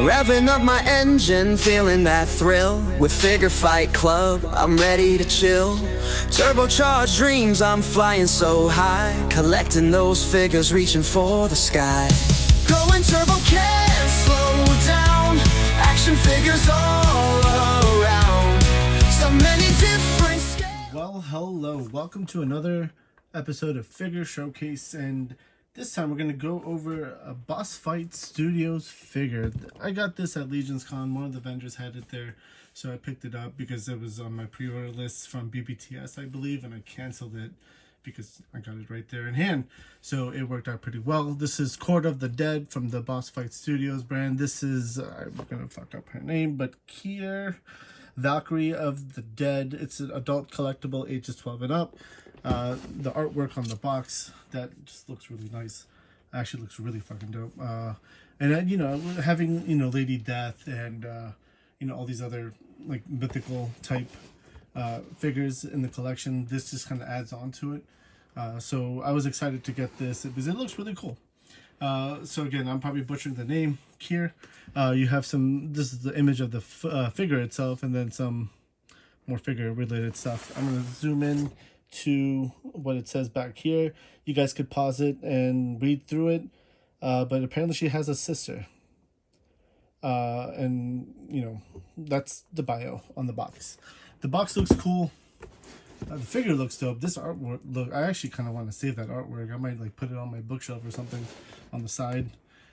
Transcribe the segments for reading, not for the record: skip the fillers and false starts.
Revving up my engine, feeling that thrill. With Figure Fight Club, I'm ready to chill. Turbocharged dreams, I'm flying so high. Collecting those figures, reaching for the sky. Going turbo, can't slow down. Action figures all around. So many different scales. Well, hello. Welcome to another episode of Figure Showcase, and this time we're going to go over a Boss Fight Studios figure. I got this at Legions Con. One of the vendors had it there, so I picked it up because it was on my pre-order list from BBTS, I believe, and I canceled it because I got it right there in hand. So it worked out pretty well. This is Court of the Dead from the Boss Fight Studios brand. This is, I'm going to fuck up her name, but Kier, Valkyrie of the Dead. It's an adult collectible, ages 12 and up. The artwork on the box, that just looks really nice. Actually looks really fucking dope. And you know, having, you know, Lady Death and you know, all these other like mythical type figures in the collection, this just kind of adds on to it. So I was excited to get this because it looks really cool. So again, I'm probably butchering the name, Kier. You have some, this is the image of the figure itself, and then some more figure related stuff. I'm going to zoom in to what it says back here. You guys could pause it and read through it. But apparently she has a sister. And, you know, that's the bio on the box. The box looks cool. The figure looks dope. This artwork, look, I actually kind of want to save that artwork. I might like put it on my bookshelf or something on the side.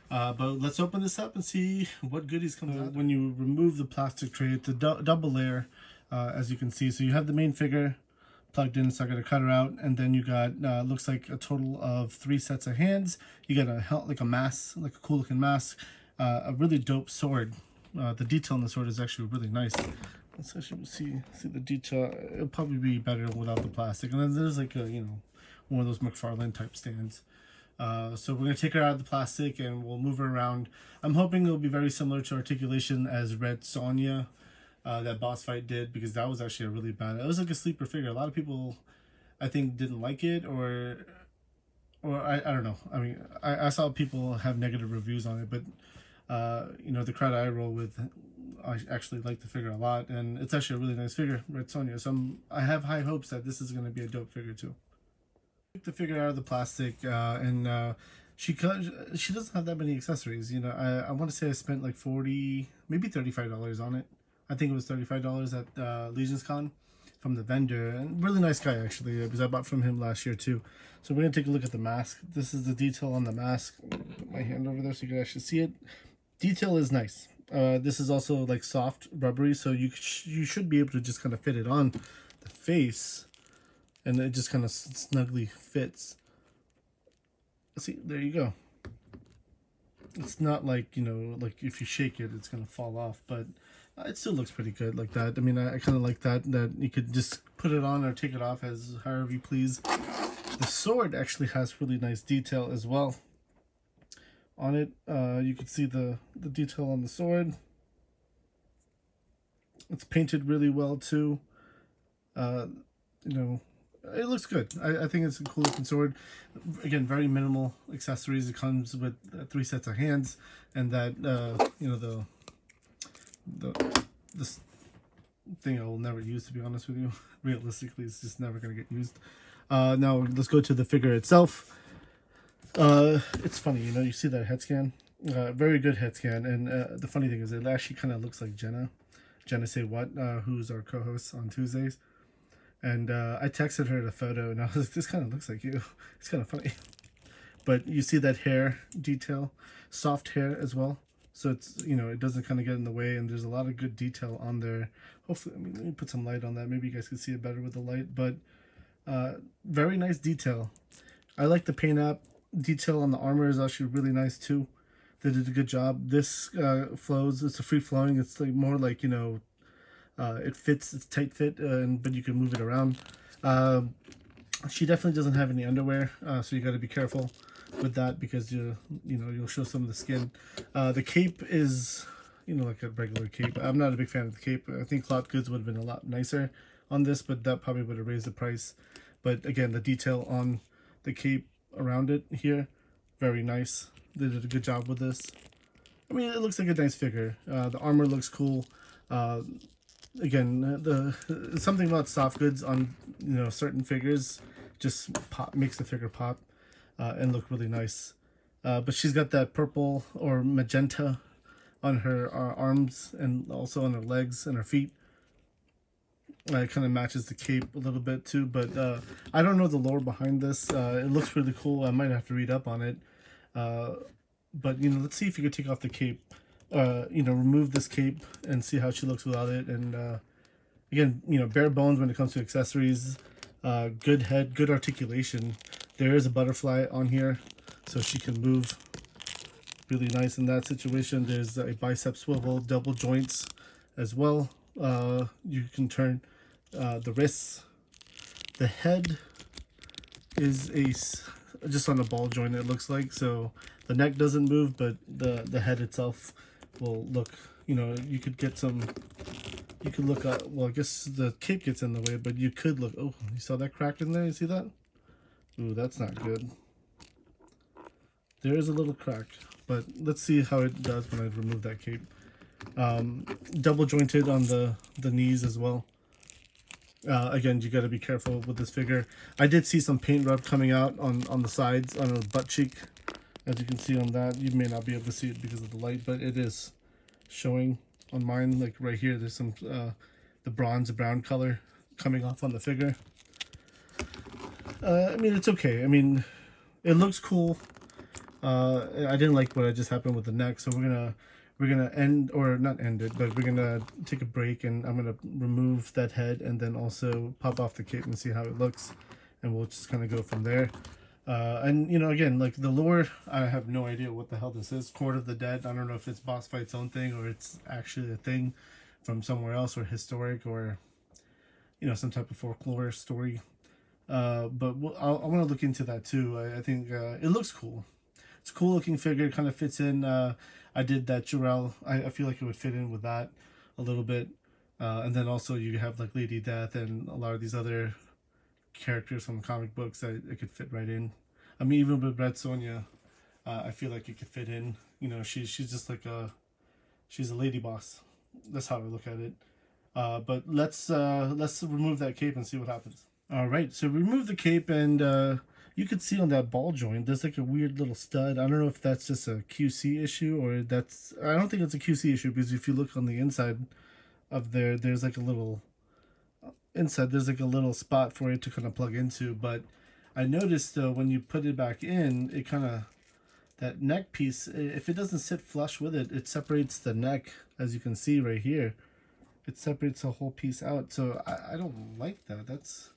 But let's open this up and see what goodies come out. When you remove the plastic tray, it's a double layer, as you can see. So you have the main figure plugged in, so I got to cut her out, and then you got looks like a total of 3 sets of hands. You got a mask, like a cool looking mask, a really dope sword. The detail on the sword is actually really nice. Let's actually see the detail. It'll probably be better without the plastic. And then there's like a, you know, one of those McFarlane type stands. So we're gonna take her out of the plastic and we'll move her around. I'm hoping it'll be very similar to Articulation as Red Sonja. That boss fight did, because that was actually a really bad, it was like a sleeper figure. A lot of people I think didn't like it, or I don't know. I mean, I saw people have negative reviews on it, but you know, the crowd I roll with, I actually like the figure a lot, and it's actually a really nice figure, Red Sonja. So I have high hopes that this is going to be a dope figure too. Take the figure out of the plastic, and she doesn't have that many accessories. You know, I want to say I spent like $40, maybe $35 on it. I think it was $35 at Legions Con from the vendor, and really nice guy actually, because I bought from him last year too. So we're gonna take a look at the mask. This is the detail on the mask. Put my hand over there so you can actually see it. Detail is nice. This is also like soft, rubbery, so you should be able to just kind of fit it on the face, and it just kind of snugly fits. See, there you go. It's not like, you know, like if you shake it, it's gonna fall off, but it still looks pretty good like that. I mean, I kind of like that you could just put it on or take it off as however you please. The sword actually has really nice detail as well on it. You can see the detail on the sword. It's painted really well too. You know, it looks good. I think it's a cool looking sword. Again, very minimal accessories. It comes with 3 sets of hands, and that you know, this thing I will never use, to be honest with you. Realistically, it's just never going to get used. Now let's go to the figure itself. It's funny, you know, you see that head scan, very good head scan, and the funny thing is it actually kind of looks like Jenna Say What, who's our co-host on Tuesdays. And I texted her the photo, and I was like, this kind of looks like you. It's kind of funny. But you see that hair detail, soft hair as well. So it's, you know, it doesn't kind of get in the way, and there's a lot of good detail on there. Hopefully, I mean, let me put some light on that. Maybe you guys can see it better with the light, but very nice detail. I like the paint app. Detail on the armor is actually really nice too. They did a good job. This flows, it's a free flowing. It's like more like, you know, it fits, it's tight fit, but you can move it around. She definitely doesn't have any underwear, so you got to be careful with that, because you know, you'll show some of the skin. The cape is, you know, like a regular cape. I'm not a big fan of the cape. I think cloth goods would have been a lot nicer on this, but that probably would have raised the price. But again, the detail on the cape around it here, very nice. They did a good job with this. I mean, it looks like a nice figure. The armor looks cool. Again, the something about soft goods on certain figures just makes the figure pop and look really nice. But she's got that purple or magenta on her arms and also on her legs and her feet. It kind of matches the cape a little bit too, but I don't know the lore behind this. It looks really cool. I might have to read up on it. But let's see if you could take off the cape. Remove this cape and see how she looks without it. And again, bare bones when it comes to accessories. Good head, good articulation. There is a butterfly on here, so she can move really nice in that situation. There's a bicep swivel, double joints as well. You can turn the wrists. The head is just on a ball joint, it looks like, so the neck doesn't move, but the head itself will look, you could get some, you could look at, well, I guess the cape gets in the way, but you could look, oh, you saw that crack in there? You see that? Ooh, that's not good. There is a little crack, but let's see how it does when I remove that cape. Double jointed on the knees as well. Again, you got to be careful with this figure. I did see some paint rub coming out on the sides, on her butt cheek. As you can see on that, you may not be able to see it because of the light, but it is showing on mine. Like right here, there's some the brown color coming off on the figure. I mean, it's okay. I mean, it looks cool. I didn't like what just happened with the neck, so we're gonna end, or not end it, but we're gonna take a break, and I'm gonna remove that head and then also pop off the cape and see how it looks, and we'll just kind of go from there. And again, like the lore, I have no idea what the hell this is. Court of the Dead, I don't know if it's boss fight's own thing or it's actually a thing from somewhere else, or historic, or some type of folklore story. But I want to look into that too. I think it looks cool. It's a cool looking figure. It kind of fits in. I did that Jor-El. I feel like it would fit in with that a little bit. And then also you have like Lady Death and a lot of these other characters from comic books that it could fit right in. I mean, even with Red Sonja, I feel like it could fit in. She's just like she's a lady boss. That's how I look at it. But let's remove that cape and see what happens. All right, so remove the cape, and you could see on that ball joint, there's like a weird little stud. I don't know if that's just a QC issue or I don't think it's a QC issue, because if you look on the inside of there's like a little, there's like a little spot for it to kind of plug into. But I noticed though, when you put it back in, it kind of, that neck piece, if it doesn't sit flush with it, it separates the neck, as you can see right here. It separates the whole piece out. So I don't like that. That's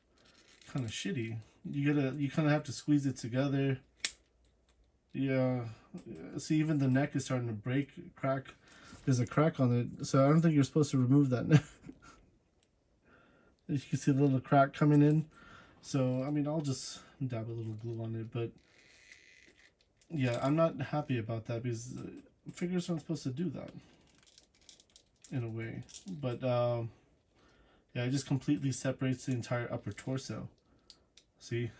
kind of shitty. You kind of have to squeeze it together. Yeah, see, even the neck is starting to crack. There's a crack on it, so I don't think you're supposed to remove that. You can see the little crack coming in. So I mean, I'll just dab a little glue on it, but yeah, I'm not happy about that, because figures aren't supposed to do that in a way. But yeah, it just completely separates the entire upper torso. See?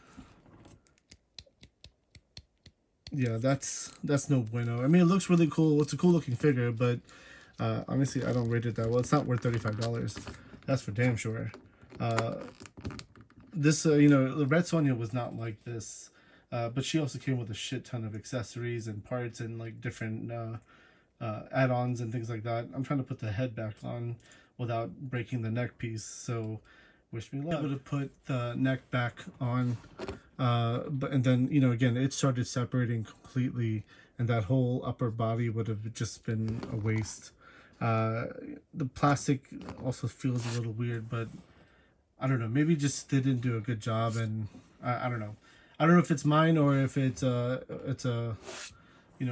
Yeah, that's no bueno. I mean, it looks really cool. It's a cool looking figure, but honestly, I don't rate it that well. It's not worth $35. That's for damn sure. This, the Red Sonja was not like this, but she also came with a shit ton of accessories and parts and like different add-ons and things like that. I'm trying to put the head back on without breaking the neck piece, so wish me luck. Able to put the neck back on, and then again, it started separating completely, and that whole upper body would have just been a waste. The plastic also feels a little weird, but I don't know, maybe just they didn't do a good job, and I don't know. I don't know if it's mine or if it's a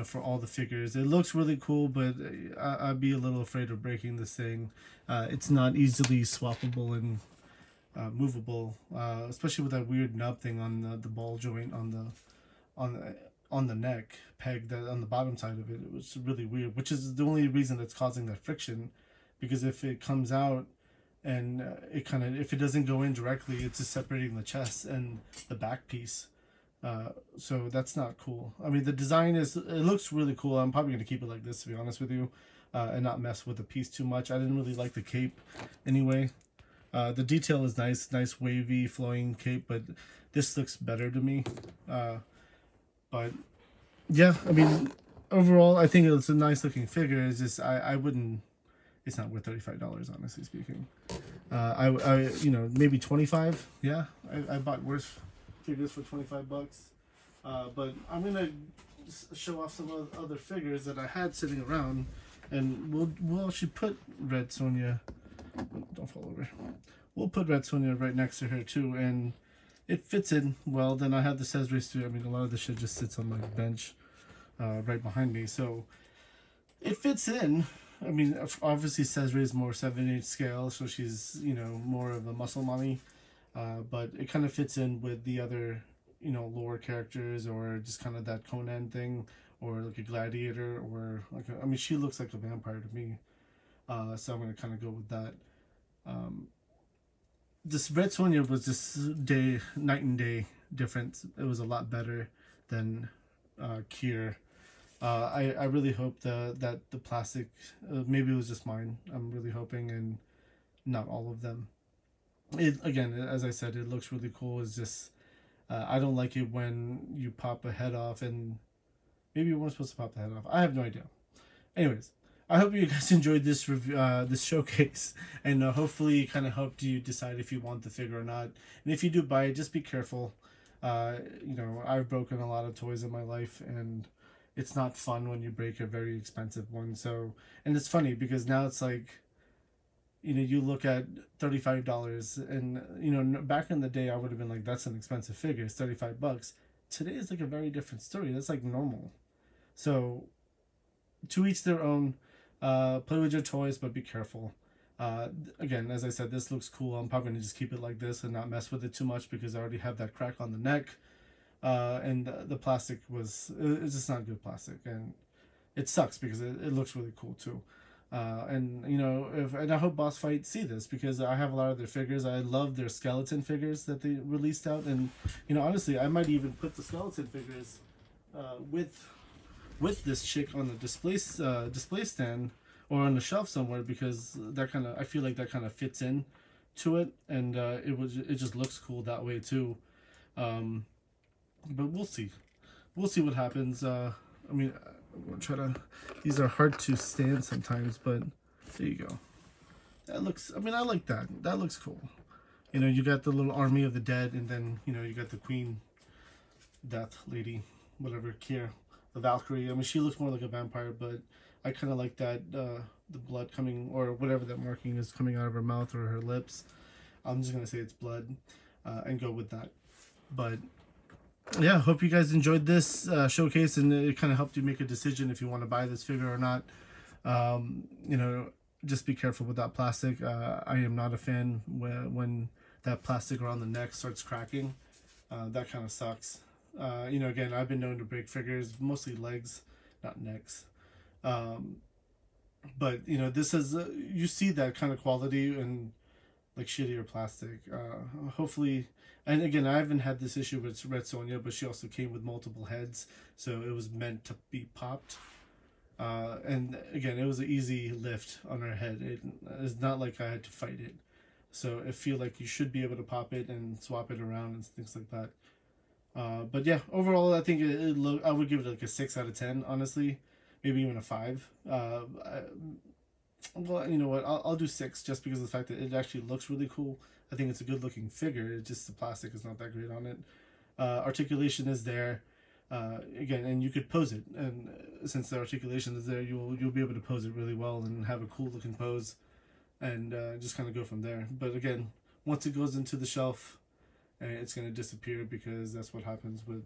for all the figures. It looks really cool, but I'd be a little afraid of breaking this thing. It's not easily swappable and movable, especially with that weird nub thing on the ball joint on the neck peg, that on the bottom side of it. It was really weird, which is the only reason that's causing that friction, because if it comes out and if it doesn't go in directly, it's just separating the chest and the back piece. So that's not cool. I mean, the design it looks really cool. I'm probably going to keep it like this, to be honest with you, and not mess with the piece too much. I didn't really like the cape anyway. The detail is nice wavy flowing cape, but this looks better to me. But yeah, I mean, overall, I think it's a nice looking figure. It's just I wouldn't. It's not worth $35, honestly speaking. I maybe 25. Yeah, I bought worse figures for $25. But I'm gonna show off some other figures that I had sitting around, and we'll actually put Red Sonja. Don't fall over. We'll put Red Sonja right next to her too, and it fits in well. Then I have the Cesra's too. I mean, a lot of the shit just sits on my bench right behind me, so it fits in. I mean, obviously Cesra is more 7/8 scale, so she's more of a muscle mommy, but it kind of fits in with the other lore characters, or just kind of that Conan thing, or like a gladiator, or like I mean, she looks like a vampire to me, so I'm gonna kind of go with that. This Red Sonja was just night and day difference. It was a lot better than Kier. I really hope that the plastic, maybe it was just mine. I'm really hoping, and not all of them. It again, as I said, it looks really cool. It's just I don't like it when you pop a head off, and maybe you weren't supposed to pop the head off. I have no idea. Anyways, I hope you guys enjoyed this review, this showcase, and hopefully it kind of helped you decide if you want the figure or not. And if you do buy it, just be careful. I've broken a lot of toys in my life, and it's not fun when you break a very expensive one. So, and it's funny because now it's like, you look at $35, and back in the day I would have been like, that's an expensive figure. It's $35. Today is like a very different story. That's like normal. So, to each their own. Play with your toys, but be careful. Again, as I said, this looks cool. I'm probably gonna just keep it like this and not mess with it too much, because I already have that crack on the neck, and the plastic it's just not good plastic, and it sucks because it looks really cool too. And I hope Boss Fight see this, because I have a lot of their figures. I love their skeleton figures that they released out, and honestly, I might even put the skeleton figures with this chick on the display stand, or on the shelf somewhere, because I feel like that kind of fits in to it, and it just looks cool that way too. But we'll see what happens. I mean, we'll try to. These are hard to stand sometimes, but there you go. That looks. I mean, I like that. That looks cool. You got the little army of the dead, and then you got the Queen Death lady, whatever, Kier, the Valkyrie. I mean, she looks more like a vampire, but I kind of like that, the blood coming, or whatever that marking is, coming out of her mouth or her lips. I'm just going to say it's blood, and go with that. But yeah, hope you guys enjoyed this showcase, and it kind of helped you make a decision if you want to buy this figure or not. Just be careful with that plastic. I am not a fan when that plastic around the neck starts cracking. That kind of sucks. Again, I've been known to break figures, mostly legs, not necks. But this is you see that kind of quality in like shittier plastic. Hopefully, and again, I haven't had this issue with Red Sonja, but she also came with multiple heads, so it was meant to be popped. And again, it was an easy lift on her head. It's not like I had to fight it. So I feel like you should be able to pop it and swap it around and things like that. But yeah, overall, I think I would give it like a 6 out of 10, honestly. Maybe even a 5. Well, you know what? I'll do 6, just because of the fact that it actually looks really cool. I think it's a good looking figure. It's just the plastic is not that great on it. Articulation is there. Again, and you could pose it, and since the articulation is there, you'll be able to pose it really well and have a cool looking pose, and just kind of go from there. But again, once it goes into the shelf, it's going to disappear, because that's what happens with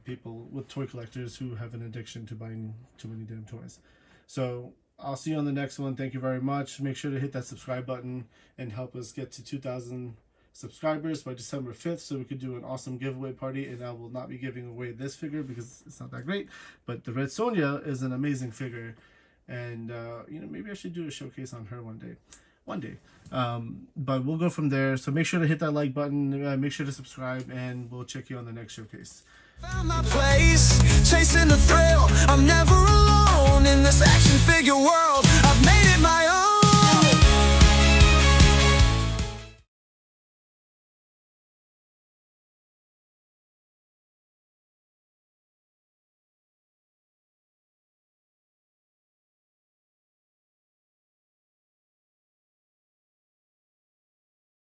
people, with toy collectors who have an addiction to buying too many damn toys. So I'll see you on the next one. Thank you very much. Make sure to hit that subscribe button and help us get to 2,000 subscribers by December 5th, so we could do an awesome giveaway party. And I will not be giving away this figure because it's not that great, but the Red Sonja is an amazing figure, and maybe I should do a showcase on her one day. one day. But we'll go from there. So make sure to hit that like button, make sure to subscribe, and we'll check you on the next showcase. Found my place, chasing the thrill. I'm never alone in this action figure world.